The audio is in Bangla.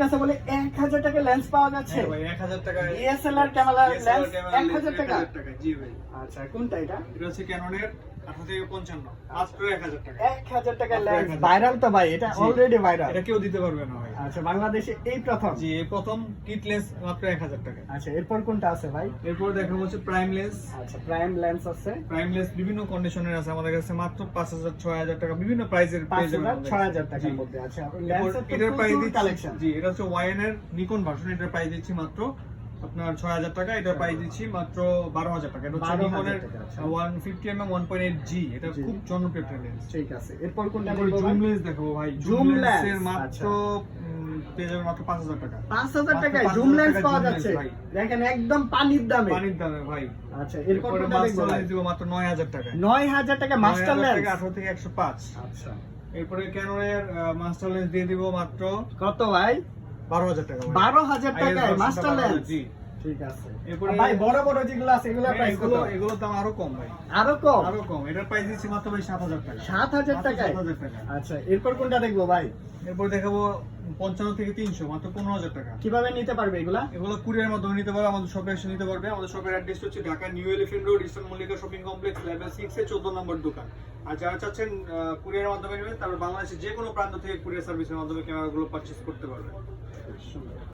আচ্ছা বলে 1000 টাকা লেন্স পাওয়া যাচ্ছে ভাই 1000 টাকা DSLR ক্যামেরা লেন্স 1000 টাকা। জি ভাই। আচ্ছা কোনটা এটা? এটা হচ্ছে ক্যাননের 18 থেকে 55 মাত্র 1000 টাকা। 1000 টাকা লেন্স ভাইরাল তো ভাই, এটা অলরেডি ভাইরাল। এটা কেউ দিতে পারবে না ভাই। আচ্ছা বাংলাদেশে এই প্রথম। জি এই প্রথম কিট লেন্স মাত্র 1000 টাকা। আচ্ছা এরপর কোনটা আছে ভাই? এরপর দেখাবো হচ্ছে প্রাইম লেন্স। আচ্ছা প্রাইম লেন্স আছে, প্রাইম লেন্স বিভিন্ন কন্ডিশনের আছে আমাদের কাছে মাত্র 5000 6000 টাকা বিভিন্ন প্রাইসের পেয়ে যাবেন 5000 6000 টাকার মধ্যে। আচ্ছা লেন্সের তো এটার প্রাইস প্রচুর কালেকশন। জি এটা হচ্ছে ওয়াইন এর নিকন ভার্সন, এটার প্রাইস দিচ্ছি মাত্র আপনার 6000 টাকা, এটার প্রাইস দিচ্ছি মাত্র 12000 টাকা। এটা হচ্ছে 12,000 নিকনের টাকা, আচ্ছা। 150mm 1.8G, এটা জি। খুব জনপ্রিয় একটা লেন্স। ঠিক আছে এরপর কোনটা তারপর দেখবো জুম ভাই? লেন্স দেখাবো ভাই। Zoom জুম লেন্সের lens, মাত্র আচ্ছা। পেয়ে যাবেন মাত্র 5000 টাকা। 5000 টাকায় মাত্র জুম 5000 লেন্স টাকায় পাওয়া zoom lens যাচ্ছে, ভাই। দেখেন একদম পানির দামে। পানির দামে ভাই। আচ্ছা এরপর এরপরে কোনটা দেখবো মাস্টার ভাই? লেন্স দিব মাত্র 9000 টাকা। 9000 টাকা মাস্টার 9000 লেন্স। টাকা 18 থেকে 105। আচ্ছা এরপরে ক্যাননের মাস্টার লেন্স দিয়ে দিব মাত্র কত ভাই? 12000 টাকা ভাই। 12000 টাকায় IS মাস্টার লেন্স। জি। ঠিক আছে এরপরে ভাই বড় বড় যেগুলো আছে এগুলোর প্রাইস কত? এগুলোর দাম আরো কম ভাই, আরো কম? আরো কম। এটার প্রাইস দিচ্ছি মাত্র ভাই 7000 টাকা। 7000 টাকায়? 7000 টাকা। আচ্ছা এরপর কোনটা দেখবো ভাই? এরপর দেখাবো 55 থেকে 300 মাত্র 15000 টাকা। কিভাবে নিতে পারবে এগুলা? এগুলো কুরিয়ার মাধ্যমে নিতে পারবে, আমাদের শপে এসে নিতে পারবে। আমাদের শপের অ্যাড্রেস হচ্ছে Dhaka new elephant road, eastern Mallika shopping complex, level 6 এ 14 নম্বর দোকান। আর যারা চাচ্ছেন কুরিয়ার মাধ্যমে নেবেন, তারা বাংলাদেশের যে কোনো প্রান্ত থেকে কুরিয়ার সার্ভিসের মাধ্যমে ক্যামেরাগুলো পারচেজ করতে পারবে।